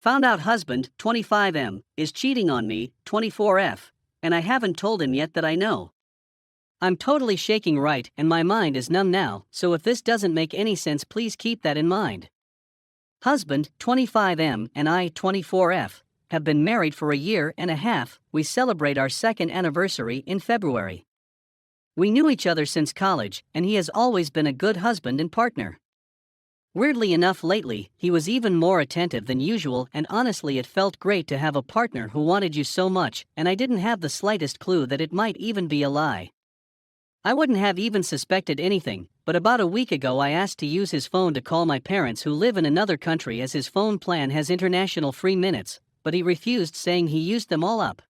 Found out husband, 25M, is cheating on me, 24F, and I haven't told him yet that I know. I'm totally shaking right and my mind is numb now, so if this doesn't make any sense please keep that in mind. Husband, 25M, and I, 24F, have been married for a year and a half. We celebrate our second anniversary in February. We knew each other since college, and he has always been a good husband and partner. Weirdly enough, lately, he was even more attentive than usual, and honestly it felt great to have a partner who wanted you so much, and I didn't have the slightest clue that it might even be a lie. I wouldn't have even suspected anything, but about a week ago I asked to use his phone to call my parents who live in another country as his phone plan has international free minutes, but he refused, saying he used them all up.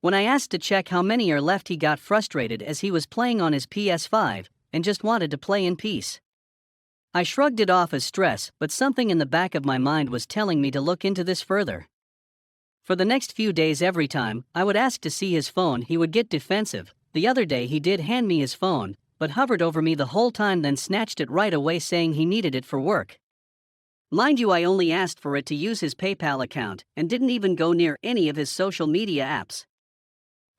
When I asked to check how many are left he got frustrated as he was playing on his PS5, and just wanted to play in peace. I shrugged it off as stress, but something in the back of my mind was telling me to look into this further. For the next few days, every time I would ask to see his phone he would get defensive. The other day he did hand me his phone, but hovered over me the whole time, then snatched it right away saying he needed it for work. Mind you, I only asked for it to use his PayPal account and didn't even go near any of his social media apps.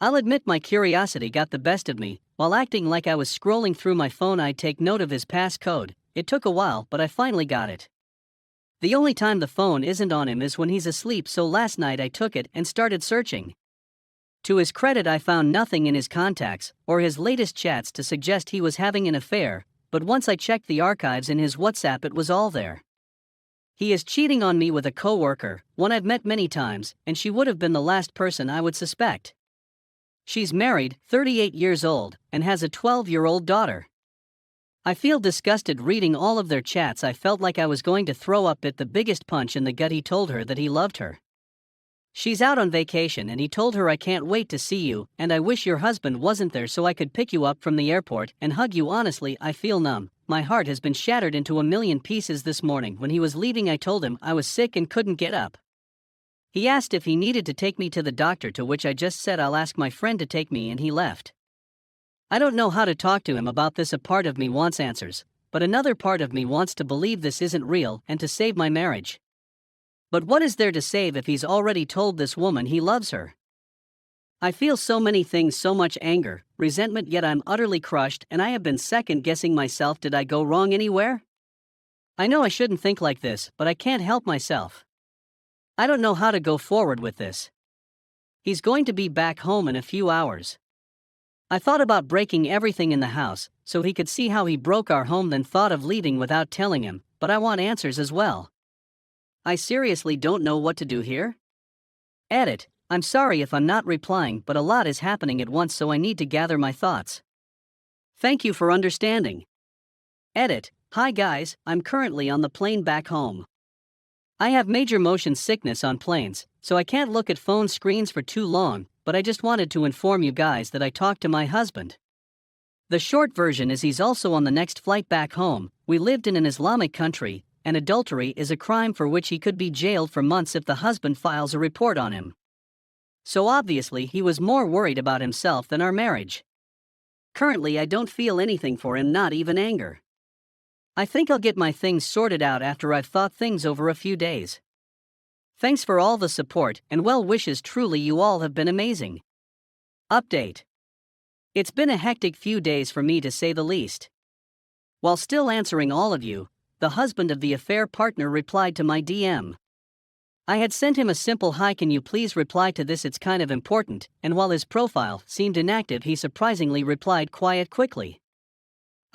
I'll admit my curiosity got the best of me. While acting like I was scrolling through my phone I'd take note of his passcode. It took a while, but I finally got it. The only time the phone isn't on him is when he's asleep, so last night I took it and started searching. To his credit, I found nothing in his contacts or his latest chats to suggest he was having an affair, but once I checked the archives in his WhatsApp it was all there. He is cheating on me with a coworker, one I've met many times, and she would have been the last person I would suspect. She's married, 38 years old, and has a 12-year-old daughter. I feel disgusted reading all of their chats. I felt like I was going to throw up. At the biggest punch in the gut, he told her that he loved her. She's out on vacation and he told her, "I can't wait to see you, and I wish your husband wasn't there so I could pick you up from the airport and hug you." Honestly, I feel numb. My heart has been shattered into a million pieces. This morning when he was leaving I told him I was sick and couldn't get up. He asked if he needed to take me to the doctor, to which I just said I'll ask my friend to take me, and he left. I don't know how to talk to him about this. A part of me wants answers, but another part of me wants to believe this isn't real and to save my marriage. But what is there to save if he's already told this woman he loves her? I feel so many things, so much anger, resentment, yet I'm utterly crushed and I have been second-guessing myself. Did I go wrong anywhere? I know I shouldn't think like this, but I can't help myself. I don't know how to go forward with this. He's going to be back home in a few hours. I thought about breaking everything in the house so he could see how he broke our home, then thought of leaving without telling him, but I want answers as well. I seriously don't know what to do here. Edit. I'm sorry if I'm not replying, but a lot is happening at once, so I need to gather my thoughts. Thank you for understanding. Edit. Hi guys, I'm currently on the plane back home. I have major motion sickness on planes, so I can't look at phone screens for too long, but I just wanted to inform you guys that I talked to my husband. The short version is he's also on the next flight back home. We lived in an Islamic country, and adultery is a crime for which he could be jailed for months if the husband files a report on him. So obviously he was more worried about himself than our marriage. Currently I don't feel anything for him, not even anger. I think I'll get my things sorted out after I've thought things over a few days. Thanks for all the support and well wishes. Truly, you all have been amazing. Update. It's been a hectic few days for me, to say the least. While still answering all of you, the husband of the affair partner replied to my DM. I had sent him a simple "Hi, can you please reply to this, it's kind of important," and while his profile seemed inactive he surprisingly replied quickly.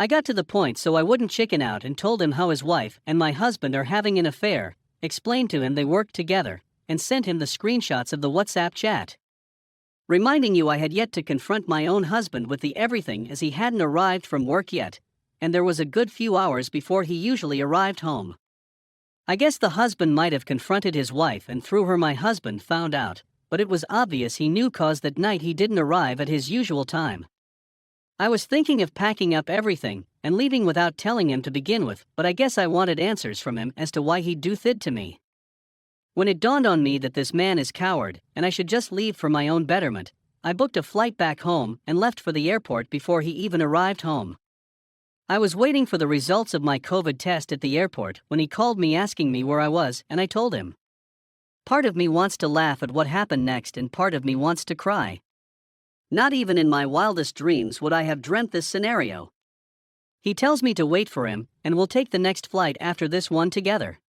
I got to the point so I wouldn't chicken out and told him how his wife and my husband are having an affair, explained to him they worked together, and sent him the screenshots of the WhatsApp chat. Reminding you I had yet to confront my own husband with the everything, as he hadn't arrived from work yet, and there was a good few hours before he usually arrived home. I guess the husband might have confronted his wife and through her my husband found out, but it was obvious he knew, cause that night he didn't arrive at his usual time. I was thinking of packing up everything and leaving without telling him to begin with, but I guess I wanted answers from him as to why he'd do that to me. When it dawned on me that this man is coward and I should just leave for my own betterment, I booked a flight back home and left for the airport before he even arrived home. I was waiting for the results of my COVID test at the airport when he called me asking me where I was, and I told him. Part of me wants to laugh at what happened next and part of me wants to cry. Not even in my wildest dreams would I have dreamt this scenario. He tells me to wait for him, and we'll take the next flight after this one together.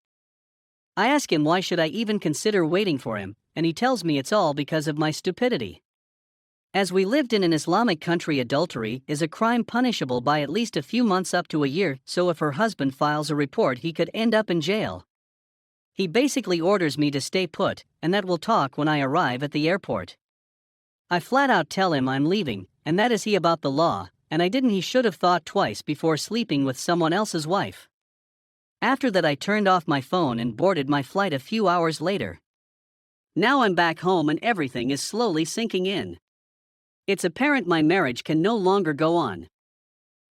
I ask him why should I even consider waiting for him, and he tells me it's all because of my stupidity. As we lived in an Islamic country, adultery is a crime punishable by at least a few months up to a year, so if her husband files a report he could end up in jail. He basically orders me to stay put, and that we'll talk when I arrive at the airport. I flat out tell him I'm leaving, and that is he about the law, and I didn't. He should have thought twice before sleeping with someone else's wife. After that I turned off my phone and boarded my flight a few hours later. Now I'm back home and everything is slowly sinking in. It's apparent my marriage can no longer go on.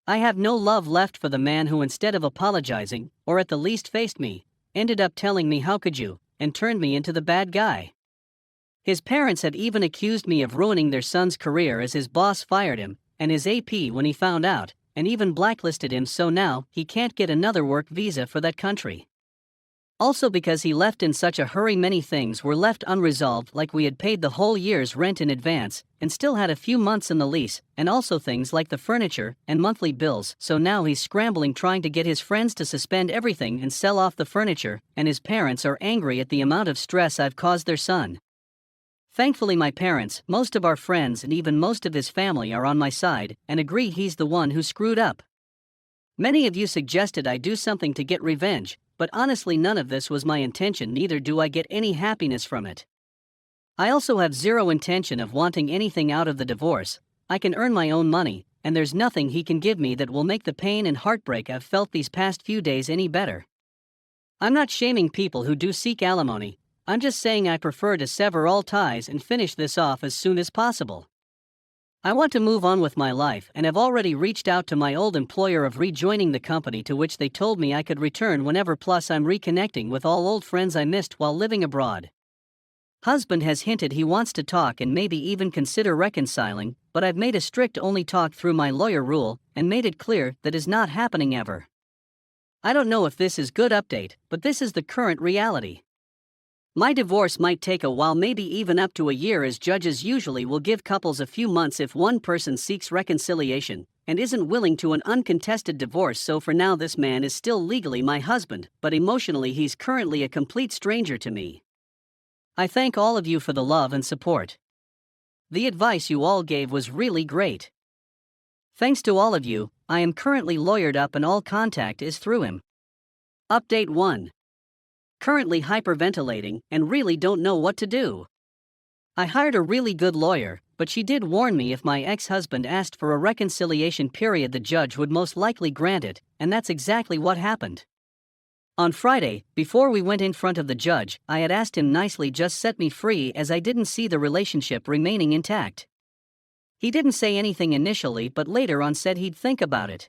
I have no love left for the man who, instead of apologizing, or at the least faced me, ended up telling me how could you, and turned me into the bad guy. His parents had even accused me of ruining their son's career as his boss fired him, and his AP when he found out, and even blacklisted him, so now he can't get another work visa for that country. Also because he left in such a hurry, many things were left unresolved, like we had paid the whole year's rent in advance, and still had a few months in the lease, and also things like the furniture and monthly bills, so now he's scrambling trying to get his friends to suspend everything and sell off the furniture, and his parents are angry at the amount of stress I've caused their son. Thankfully my parents, most of our friends and even most of his family are on my side, and agree he's the one who screwed up. Many of you suggested I do something to get revenge, but honestly none of this was my intention, neither do I get any happiness from it. I also have zero intention of wanting anything out of the divorce. I can earn my own money, and there's nothing he can give me that will make the pain and heartbreak I've felt these past few days any better. I'm not shaming people who do seek alimony, I'm just saying I prefer to sever all ties and finish this off as soon as possible. I want to move on with my life and have already reached out to my old employer of rejoining the company, to which they told me I could return whenever, plus I'm reconnecting with all old friends I missed while living abroad. Husband has hinted he wants to talk and maybe even consider reconciling, but I've made a strict only talk through my lawyer rule and made it clear that is not happening ever. I don't know if this is good update, but this is the current reality. My divorce might take a while, maybe even up to a year, as judges usually will give couples a few months if one person seeks reconciliation and isn't willing to an uncontested divorce. So for now this man is still legally my husband, but emotionally he's currently a complete stranger to me. I thank all of you for the love and support. The advice you all gave was really great. Thanks to all of you, I am currently lawyered up and all contact is through him. Update 1. Currently hyperventilating and really don't know what to do. I hired a really good lawyer, but she did warn me if my ex-husband asked for a reconciliation period the judge would most likely grant it, and that's exactly what happened. On Friday, before we went in front of the judge, I had asked him nicely just set me free as I didn't see the relationship remaining intact. He didn't say anything initially, but later on said he'd think about it.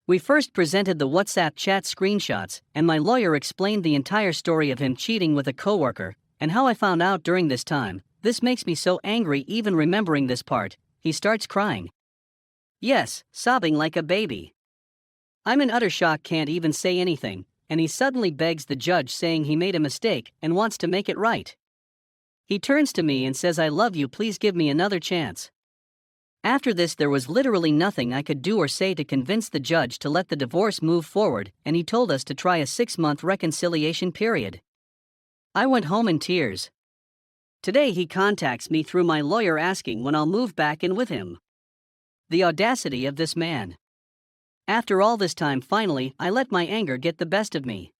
We first presented the WhatsApp chat screenshots, and my lawyer explained the entire story of him cheating with a coworker, and how I found out during this time. This makes me so angry even remembering this part. He starts crying. Yes, sobbing like a baby. I'm in utter shock, can't even say anything, and he suddenly begs the judge, saying he made a mistake and wants to make it right. He turns to me and says, "I love you, please give me another chance." After this there was literally nothing I could do or say to convince the judge to let the divorce move forward, and he told us to try a 6-month reconciliation period. I went home in tears. Today he contacts me through my lawyer asking when I'll move back in with him. The audacity of this man. After all this time, finally, I let my anger get the best of me.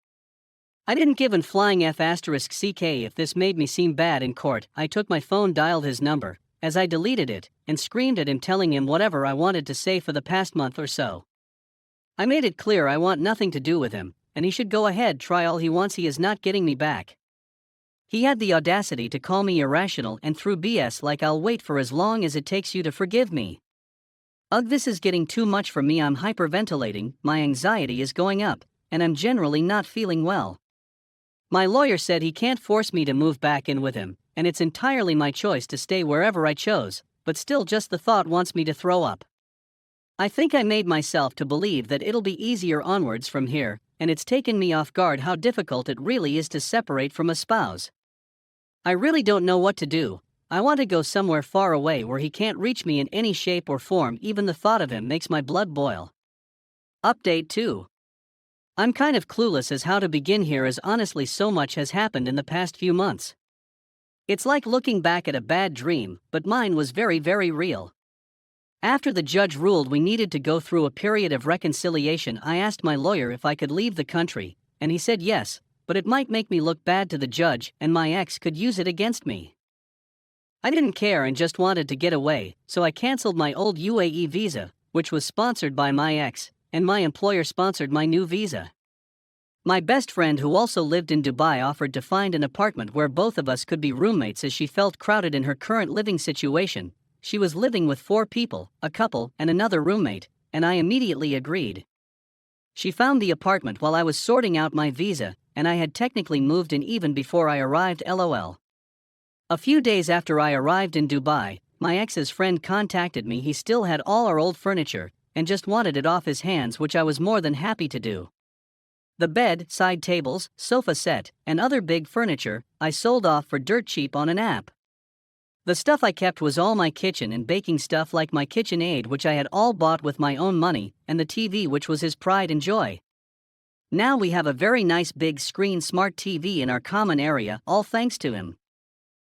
I didn't give an flying F***ck if this made me seem bad in court. I took my phone, dialed his number, as I deleted it, and screamed at him, telling him whatever I wanted to say for the past month or so. I made it clear I want nothing to do with him, and he should go ahead, try all he wants, he is not getting me back. He had the audacity to call me irrational and threw BS like I'll wait for as long as it takes you to forgive me. Ugh, this is getting too much for me. I'm hyperventilating, my anxiety is going up, and I'm generally not feeling well. My lawyer said he can't force me to move back in with him, and it's entirely my choice to stay wherever I chose, but still just the thought wants me to throw up. I think I made myself to believe that it'll be easier onwards from here, and it's taken me off guard how difficult it really is to separate from a spouse. I really don't know what to do. I want to go somewhere far away where he can't reach me in any shape or form. Even the thought of him makes my blood boil. Update 2. I'm kind of clueless as how to begin here, as honestly so much has happened in the past few months. It's like looking back at a bad dream, but mine was very, very real. After the judge ruled we needed to go through a period of reconciliation, I asked my lawyer if I could leave the country, and he said yes, but it might make me look bad to the judge and my ex could use it against me. I didn't care and just wanted to get away, so I canceled my old UAE visa, which was sponsored by my ex, and my employer sponsored my new visa. My best friend, who also lived in Dubai, offered to find an apartment where both of us could be roommates as she felt crowded in her current living situation. She was living with 4 people, a couple and another roommate, and I immediately agreed. She found the apartment while I was sorting out my visa, and I had technically moved in even before I arrived. LOL. A few days after I arrived in Dubai, my ex's friend contacted me. He still had all our old furniture and just wanted it off his hands, which I was more than happy to do. The bed, side tables, sofa set, and other big furniture I sold off for dirt cheap on an app. The stuff I kept was all my kitchen and baking stuff, like my KitchenAid, which I had all bought with my own money, and the TV, which was his pride and joy. Now we have a very nice big screen smart TV in our common area, all thanks to him.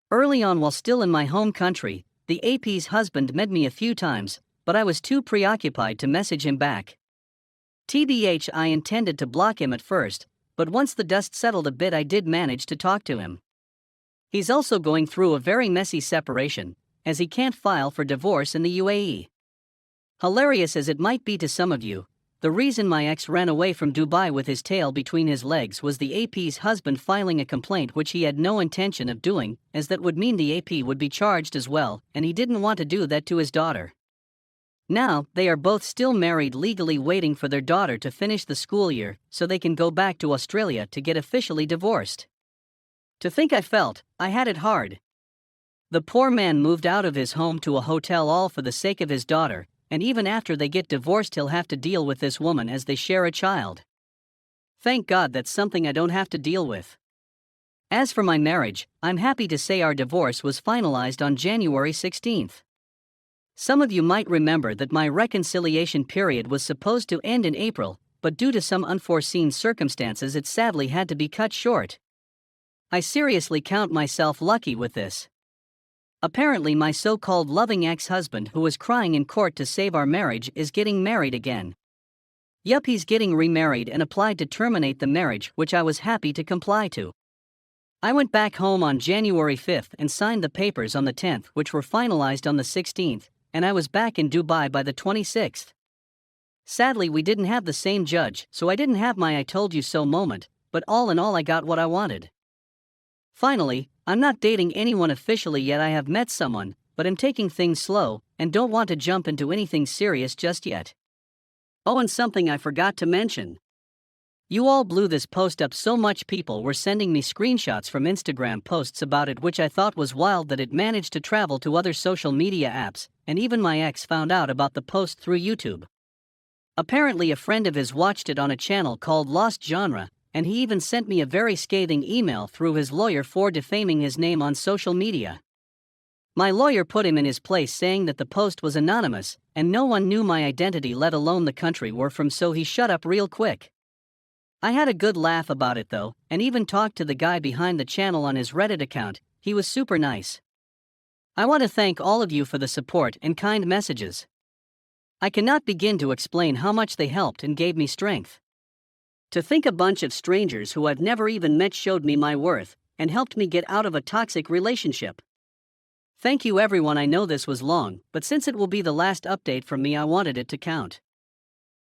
Early on, while still in my home country, the AP's husband met me a few times, but I was too preoccupied to message him back. TBH, I intended to block him at first, but once the dust settled a bit, I did manage to talk to him. He's also going through a very messy separation, as he can't file for divorce in the UAE. Hilarious as it might be to some of you, the reason my ex ran away from Dubai with his tail between his legs was the AP's husband filing a complaint, which he had no intention of doing, as that would mean the AP would be charged as well, and he didn't want to do that to his daughter. Now, they are both still married, legally waiting for their daughter to finish the school year so they can go back to Australia to get officially divorced. To think I felt I had it hard. The poor man moved out of his home to a hotel, all for the sake of his daughter, and even after they get divorced he'll have to deal with this woman as they share a child. Thank God that's something I don't have to deal with. As for my marriage, I'm happy to say our divorce was finalized on January 16th. Some of you might remember that my reconciliation period was supposed to end in April, but due to some unforeseen circumstances it sadly had to be cut short. I seriously count myself lucky with this. Apparently my so-called loving ex-husband, who was crying in court to save our marriage, is getting married again. Yup, he's getting remarried and applied to terminate the marriage, which I was happy to comply to. I went back home on January 5th and signed the papers on the 10th, which were finalized on the 16th, and I was back in Dubai by the 26th. Sadly, we didn't have the same judge, so I didn't have my I told you so moment, but all in all I got what I wanted. Finally, I'm not dating anyone officially yet. I have met someone, but am taking things slow and don't want to jump into anything serious just yet. Oh, and something I forgot to mention. You all blew this post up so much. People were sending me screenshots from Instagram posts about it, which I thought was wild that it managed to travel to other social media apps, and even my ex found out about the post through YouTube. Apparently a friend of his watched it on a channel called Lost Genre, and he even sent me a very scathing email through his lawyer for defaming his name on social media. My lawyer put him in his place, saying that the post was anonymous, and no one knew my identity, let alone the country we're from, so he shut up real quick. I had a good laugh about it though, and even talked to the guy behind the channel on his Reddit account. He was super nice. I want to thank all of you for the support and kind messages. I cannot begin to explain how much they helped and gave me strength. To think a bunch of strangers who I've never even met showed me my worth and helped me get out of a toxic relationship. Thank you everyone. I know this was long, but since it will be the last update from me, I wanted it to count.